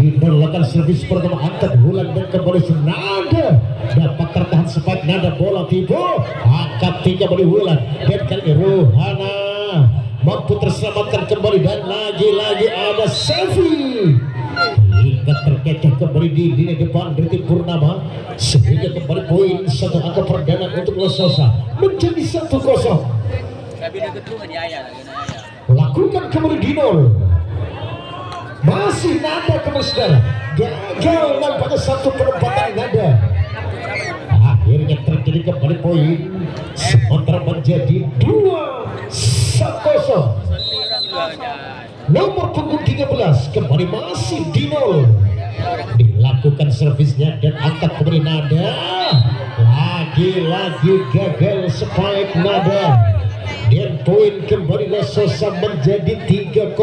Dinolakan servis pertama angkat Wulan dan kembali Nada dapat tertahan sepak Nada bola tiba angkat 3 kembali Wulan dan kali Rohana mampu terselamatkan kembali dan lagi-lagi ada Sevi hingga terkecoh kembali di depan dari tim Purnama sehingga kembali poin satu angka perdana untuk Lososa menjadi 1-0. Lakukan kembali Dinol masih Nada kembali saudara gagal nampaknya satu penempatan Nada akhirnya terjadi kembali poin sementara menjadi 2-1. Nomor punggung 13 kembali masih Dinol dilakukan servisnya dan angkat kembali Nada lagi-lagi gagal spike Nada dan poin kembali Lososa menjadi 3-0.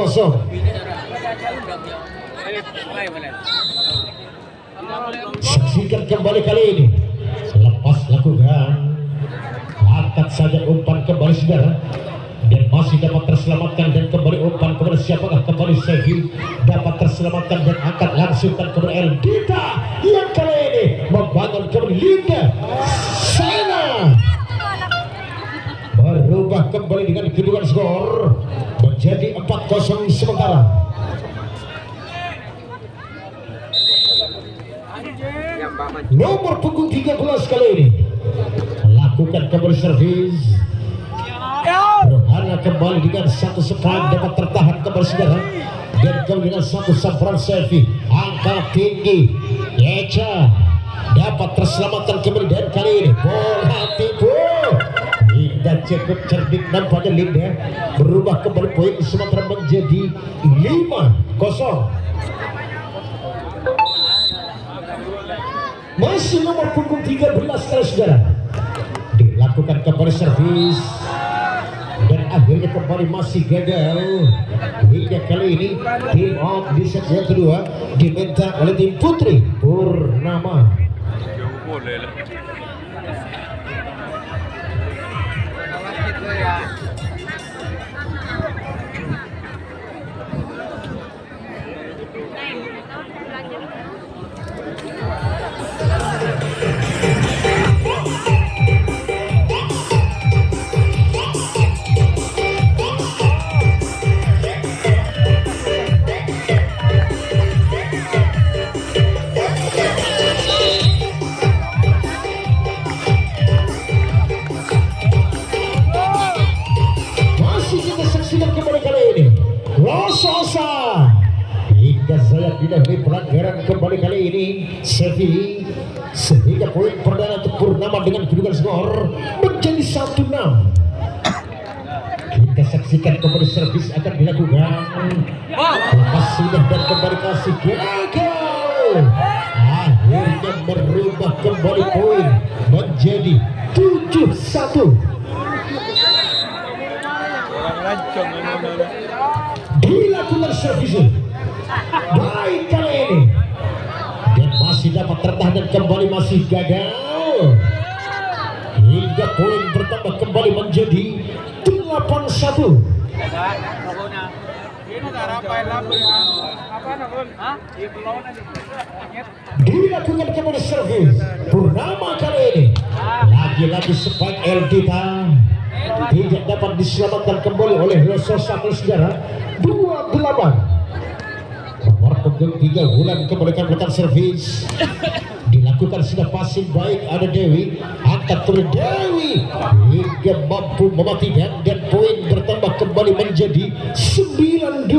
Saksikan kembali kali ini selepas lakukan angkat saja umpan kembali saudara dan masih dapat terselamatkan dan kembali umpan kepada siapakah kembali Sevi dapat terselamatkan dan angkat langsungkan kepada Eldita yang kali ini membangun kembali Linda Sena berubah kembali dengan kedudukan skor menjadi 4-0 sementara. Nomor punggung 13 kali ini lakukan kembali servis Rohana kembali dengan satu separan dapat tertahan kembali saudara dan kembali dengan satu samparan Sevi angka tinggi Eca dapat terselamatkan kembali dan kali ini bola tipu Linda cukup cerdik nampaknya Linda berubah kembali poin sementara menjadi 5-0. Masih nomor punggung 13 kali saudara dilakukan kembali servis dan akhirnya kembali masih gagal hingga kali ini tim out di set yang kedua diminta oleh tim Putri Purnama. Lososa hingga saya tidak pelanggaran kembali kali ini Sevi sehingga poin perdana untuk Purnama dengan kedudukan skor menjadi 1-6. Kita saksikan kembali servis akan dilakukan lepas sudah dan kembali kasih gagal akhirnya berubah kembali poin menjadi 7-1. Dilakukan servis baik kali ini dan masih dapat tertahan dan kembali masih gagal hingga poin bertambah kembali menjadi 8-1. Dilakukan kembali servis Purnama kali ini lagi-lagi spike Eldita tidak dapat diselamatkan kembali oleh Lososa saudara 28. Nomor punggung 3 Wulan kembalikan belakang servis dilakukan sudah passing baik ada Dewi angkat terus Dewi hingga mampu mematikan dan poin bertambah kembali menjadi 9-2.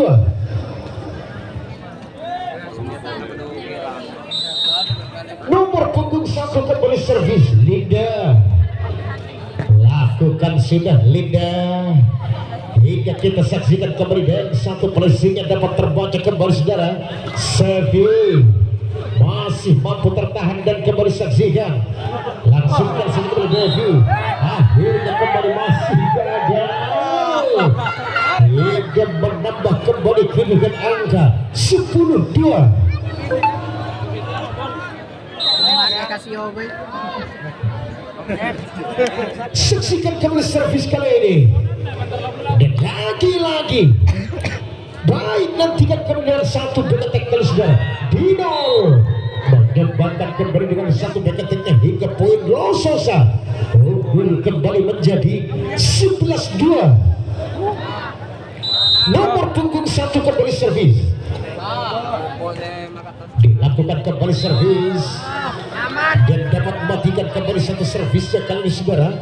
Nomor punggung 1 kembali servis Linda lakukan sudah Linda hingga kita saksikan kembali dan satu polisinya dapat terbaca kembali saudara Sevi masih mampu tertahan dan kembali saksikan langsungkan kembali Devi akhirnya kembali masih gagal hingga menambah kembali kedudukan angka 10-2. Saksikan kembali servis kali ini dan lagi-lagi Baik, nantikan kemudian satu bek tackle sudah Dino mengembangkan kembali dengan satu bek tackle hingga poin Lososa. Unggul kembali menjadi 11-2. Nomor punggung 1 kembali servis. Dilakukan kembali servis dan dapat mematikan kembali satu servisnya kali ini saudara.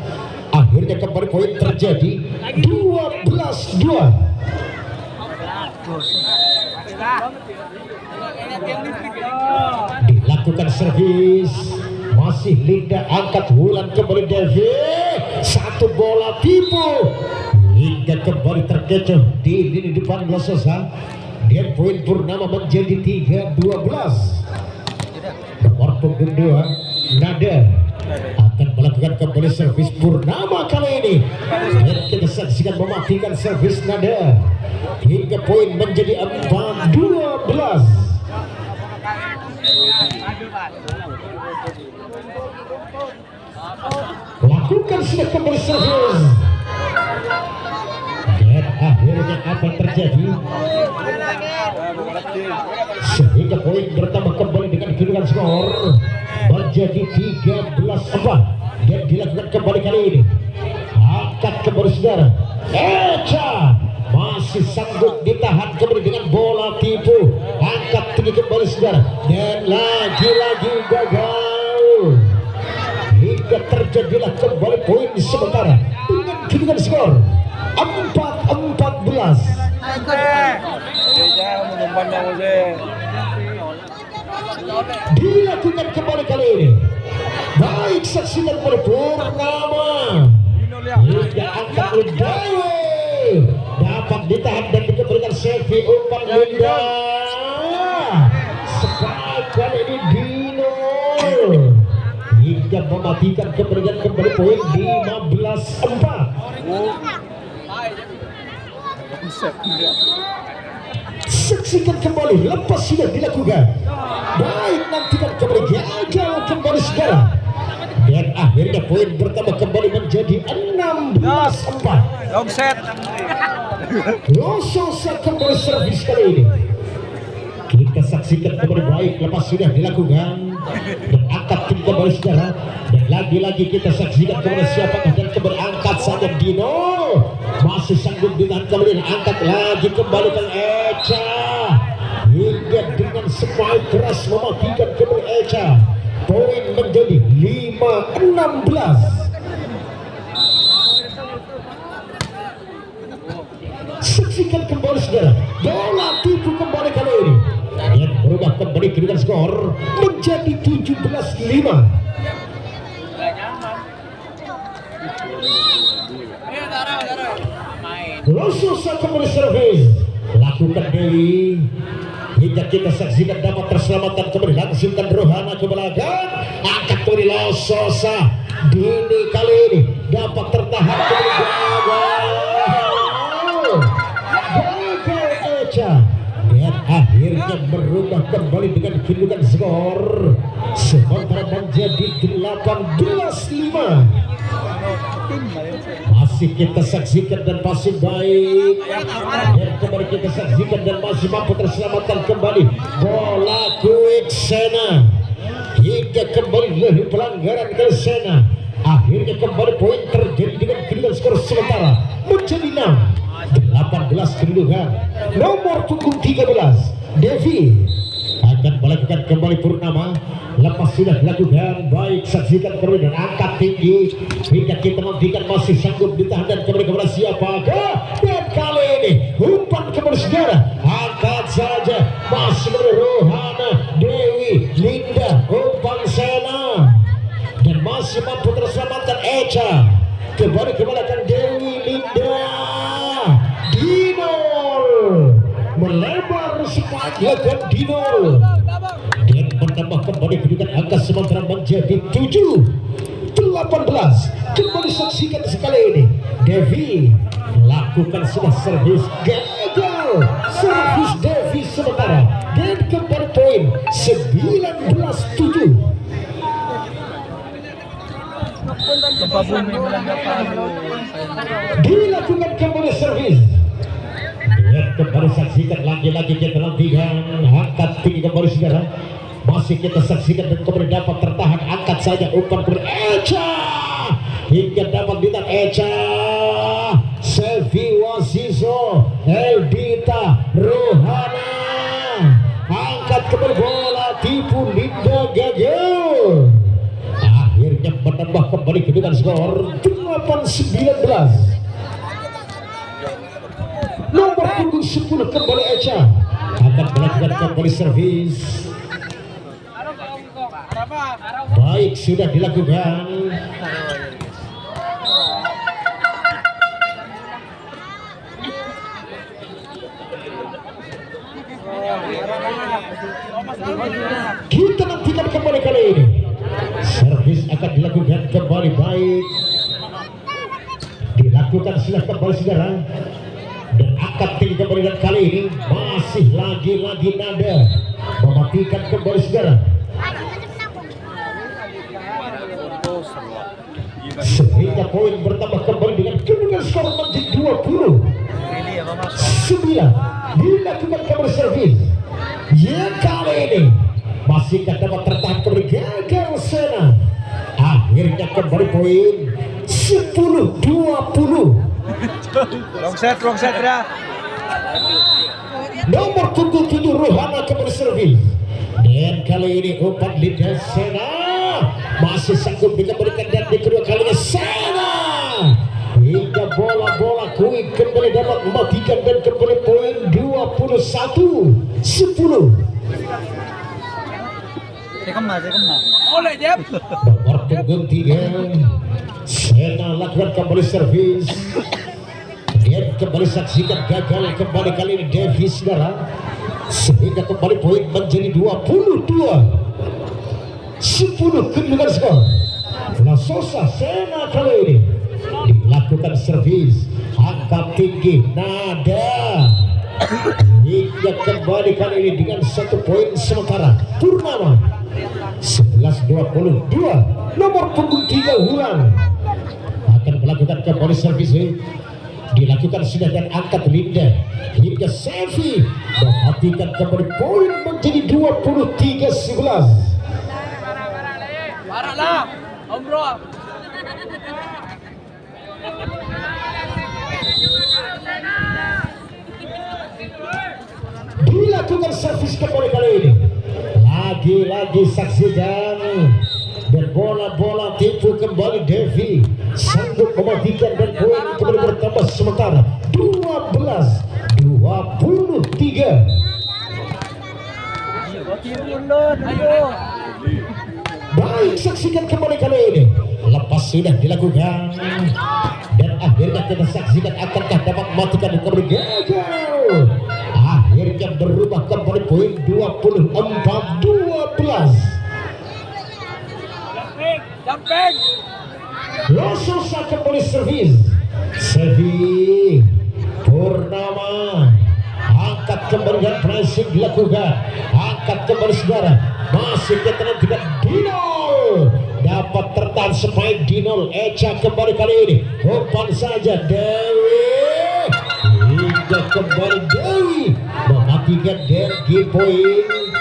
Akhirnya kembali poin terjadi 12-2. Dilakukan servis, masih Linda angkat Wulan kembali Devi, satu bola tipu hingga kembali terkecoh di lini depan Lososa. Dan poin Purnama menjadi 3-12. Nomor punggung 2 Nada akan melakukan kembali servis Purnama kali ini, dan kita saksikan mematikan servis Nada hingga poin menjadi 4-12. Lakukan sudah kembali servis, dan akhirnya apa yang terjadi sehingga poin bertambah kembali dengan kedudukan skor menjadi 13-4. dan dilakukan kembali kali ini, angkat kembali saudara. Eca masih sanggup ditahan kembali dengan bola tipu, angkat tinggi kembali saudara, dan lagi-lagi gagal hingga terjadilah kembali poin sementara dengan kedudukan skor 4-14. Dilakukan kembali kali ini, baik saksikan pada Purnama hingga angkat Dewi, dapat ditahan dan diberikan save umpan Linda. Sekali ini Dino hingga mematikan kembali poin 15-4. Saksikan kembali, lepas sudah dilakukan. Baik, nantikan kembali, gagal kembali saudara. Dan akhirnya poin bertambah kembali menjadi 16-4. Offset. Lososa kembali servis kali ini. Kita saksikan kembali, baik, lepas sudah dilakukan dan angkat tinggi kembali saudara. Dan lagi-lagi kita saksikan kembali siapakah, dan kembali angkat saja Dino, masih sanggup ditahan kembali dan angkat lagi kembali ke Eca hingga dengan spike keras mematikan kembali Eca. Poin menjadi 5-16. Saksikan kembali saudara, bola tipu kembali kali ini yang berubah kembali kedudukan skor menjadi 17-5. Lososa kembali servis, lakukan Dewi hingga kita saksikan dapat terselamatkan kembali, langsungkan Rohana ke belakang, angkat kembali Lososa. Dini kali ini dapat tertahan kembali, gagal Eca, dan akhirnya berubah kembali dengan kedudukan skor sementara menjadi 18-5. Masih kita saksikan dan masih baik, dan kembali kita saksikan dan masih mampu terselamatkan kembali bola Kuiksena hingga kembali dari pelanggaran ke Sena. Akhirnya kembali poin terjadi dengan kedudukan skor sementara menjadi 6-18 kedudukan. Nomor punggung 13 Devi akan melakukan kembali Purnama. Lepas sudah dilakukan, baik, saksikan kembali dan angkat tinggi hingga kita nantikan masih sanggup ditahan dan kembali kepada siapakah, dan kali ini umpan kembali saudara, angkat saja masih kepada Rohana Dewi Linda, umpan Sena, dan masih mampu terselamatkan Eca, kembali ke belakang Dewi Linda. Dino melebar sepatnya dan Dino dan menambah kembali kedudukan angka sementara menjadi 7-18. Kembali saksikan sekali ini, Devi lakukan sudah servis, gagal servis Devi sementara, dan kembali poin 19-7. Dilakukan kembali servis, Dan kembali saksikan lagi-lagi kita nantikan angkat tinggi kembali saudara. Masih kita saksikan dan kembali dapat tertahan, angkat saja umpan kembali Echa hingga dapat ditahan Echa. Selvi Wasiso, Eldita Rohana angkat kembali bola, tipu Linda gagal. Akhirnya menambah kembali kedudukan skor 8-19. Nomor punggung 10 kembali Echa akan melakukan kembali servis. Baik, sudah dilakukan. Kita nantikan kembali kali ini. Servis akan dilakukan kembali, baik. Dilakukan sudah kembali saudara. Dan akan tinggi kembali dan kali ini masih lagi-lagi Nada mematikan kembali saudara. Sehingga poin bertambah kembali dengan kedudukan skor menjadi 20-9. Dilakukan kembali servis. Ya, kali ini masih dapat tertahan kembali, gagal Sena. Akhirnya kembali poin 10-20. Wrong set ya. Nomor 77 Rohana kembali servis. Dan kali ini umpan Linda Sena masih sanggup dikembalikan dan di kedua kalinya Sena hingga bola-bola kuing kembali dapat mematikan dan kembali poin 21-10. Oleh Jeb. Nomor punggung 3 Sena lakukan kembali servis. Dan kembali saksikan gagal kembali kali ini Davis saudara. Sehingga kembali poin menjadi 22-10 kedudukan skor. Lasosa Sena kali ini dilakukan servis, angkat tinggi Nada hingga kembali kali ini dengan 1 poin sementara. Purnama 11-22. Nomor punggung 3 Hulang akan melakukan kembali servis, dilakukan sudah dan angkat Linda hingga Sevi mematikan kembali poin menjadi 23-11. Parahlah, Om Bro. Dilakukan servis kembali kali ini. Lagi-lagi saksikan dan bola-bola tipu kembali Devi sanggup mematikan dan poin kembali bertambah sementara 12-23. Baik, saksikan kembali kali ini. Lepas sudah dilakukan dan akhirnya kita saksikan akankah dapat mematikan dan kembali gagal. Akhirnya berubah kembali poin 24-12. Jumping. Lososa kembali servis. Sevi Purnama angkat kembali dan pressing dilakukan. Angkat kembali saudara. Masih kita nantikan Dinol dapat tertahan supaya Dinol Echa kembali kali ini. Umpan saja Dewi hingga kembali Dewi mematikan dan poin